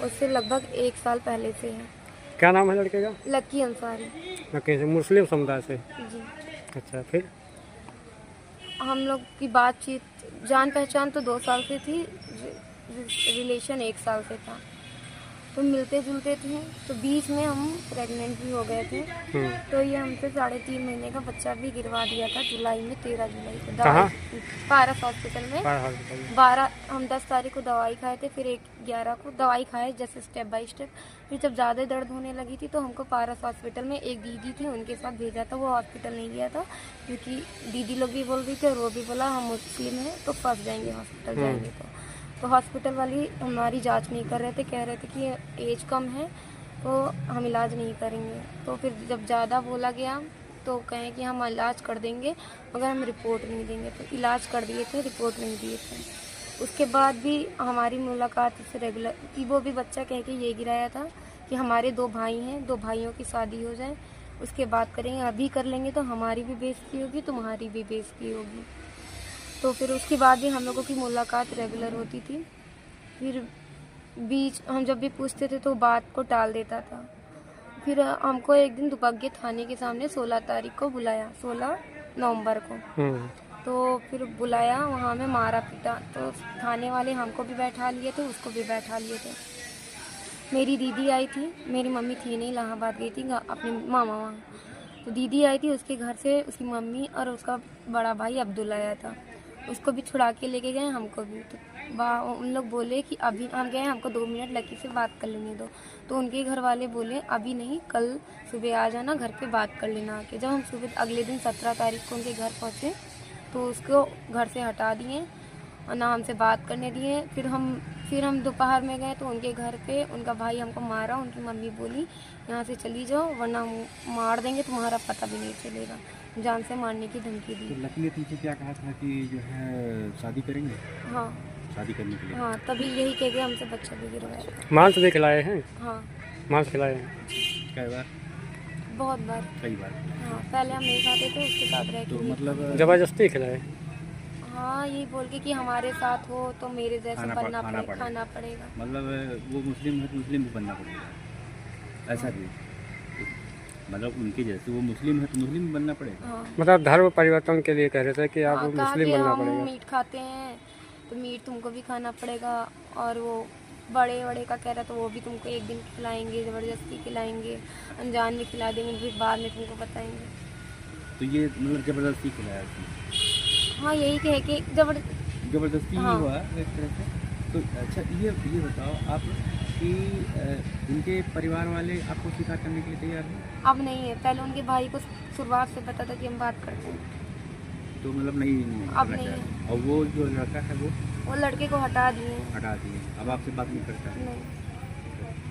उससे लगभग 1 साल पहले से है। क्या नाम है लड़के का? लक्की अंसारी। ओके, से मुस्लिम समुदाय से। जी। अच्छा, फिर? हम लोग की बातचीत जान पहचान तो 2 साल से थी, रिलेशन 1 साल से था। तो मिलते जुलते थे, तो बीच में हम प्रेग्नेंट भी हो गए थे। तो ये हमसे 3.5 महीने का बच्चा भी गिरवा दिया था जुलाई में, 13 जुलाई को कहाँ? पारस हॉस्पिटल में। पारा हॉस्पिटल में। 12 हम 10 तारीख को दवाई खाए थे, फिर 11 को दवाई खाए जैसे स्टेप बाय स्टेप। फिर जब ज़्यादा दर्द होने लगी थी तो हमको पारस हॉस्पिटल में एक दीदी थी, उनके साथ भेजा था। वो हॉस्पिटल नहीं गया था क्योंकि दीदी लोग भी बोल रही थी और वो भी बोला हम मुस्लिम हैं तो फंस जाएंगे हॉस्पिटल जाएंगे तो हॉस्पिटल वाली हमारी जांच नहीं कर रहे थे, कह रहे थे कि एज कम है तो हम इलाज नहीं करेंगे। तो फिर जब ज़्यादा बोला गया तो कहें कि हम इलाज कर देंगे मगर हम रिपोर्ट नहीं देंगे, तो इलाज कर दिए थे, रिपोर्ट नहीं दिए थे। उसके बाद भी हमारी मुलाकात से रेगुलर कि वो भी बच्चा कह के ये गिराया था कि हमारे 2 भाई हैं, 2 भाइयों की शादी हो जाए उसके बाद करेंगे, अभी कर लेंगे तो हमारी भी बेइज्जती होगी तुम्हारी भी बेइज्जती होगी। तो फिर उसके बाद भी हम लोगों की मुलाकात रेगुलर होती थी। फिर बीच हम जब भी पूछते थे तो बात को टाल देता था। फिर हमको एक दिन दुबग्गे थाने के सामने 16 तारीख को बुलाया, 16 नवंबर को। तो फिर बुलाया, वहाँ में मारा पीटा, तो थाने वाले हमको भी बैठा लिए थे, उसको भी बैठा लिए थे। मेरी दीदी आई थी, मेरी मम्मी थी नहीं, इलाहाबाद गई थी अपने मामा वहाँ। तो दीदी आई थी, उसके घर से उसकी मम्मी और उसका बड़ा भाई अब्दुल आया था, उसको भी छुड़ा के लेके गए, हमको भी। तो उन लोग बोले कि अभी हम गए, हमको 2 मिनट लकी से बात कर लेने दो। तो उनके घर वाले बोले अभी नहीं, कल सुबह आ जाना, घर पे बात कर लेना आके। जब हम सुबह अगले दिन 17 तारीख को उनके घर पहुँचे तो उसको घर से हटा दिए और ना हमसे बात करने दिए। फिर हम दोपहर में गए तो उनके घर पे उनका भाई हमको मारा, उनकी मम्मी बोली यहाँ से चली जाओ वरना मार देंगे, तुम्हारा पता भी नहीं चलेगा, जान से मारने की धमकी दी। तो लकी ने तुमसे क्या कहा था कि जो है शादी करेंगे? हाँ, शादी करने के लिए? हाँ, तभी यही कह के हमसे बच्चा भी गिरवाया। मांस भी खिलाए हैं? हाँ, मांस खिलाए हैं। कई बार? बहुत बार। कई बार? हाँ, पहले हम नहीं खाते थे, उसके साथ रह तो के मतलब जबरदस्ती खिलाए? हाँ, यही बोल के कि हमारे साथ हो तो मेरे जैसा खाना पड़ेगा। मतलब वो मुस्लिम है तो मुस्लिम भी बनना पड़ेगा, ऐसा भी? मतलब उनके जैसे वो मुस्लिम है तो मुस्लिम भी बनना पड़ेगा? हाँ, मतलब धर्म परिवर्तन के लिए कह रहे थे कि आप हाँ, कहा मुस्लिम कि बनना हम पड़ेगा। मीट खाते हैं तो मीट तुमको भी खाना पड़ेगा, और वो बड़े का कह रहा तो वो भी तुमको एक दिन खिलाएंगे, ज़बरदस्ती खिलाएंगे, अनजान में खिला देंगे, फिर बाद में तुमको बताएंगे। तो ये मतलब ज़बरदस्ती खिलाया उसने? हाँ, यही कह के ज़बरदस्ती ही हाँ। हुआ एक तरह से। तो अच्छा ये बताओ आप कि उनके परिवार वाले आपको स्वीकार करने के लिए तैयार हैं? अब नहीं है, पहले उनके भाई को शुरुआत से पता था कि हम बात करते हैं, तो मतलब नहीं अब करना नहीं चाह है। रहे। और वो जो लड़का है वो वो लड़के को हटा दिए। हटा दिए, अब आपसे बात नहीं करता है? नहीं।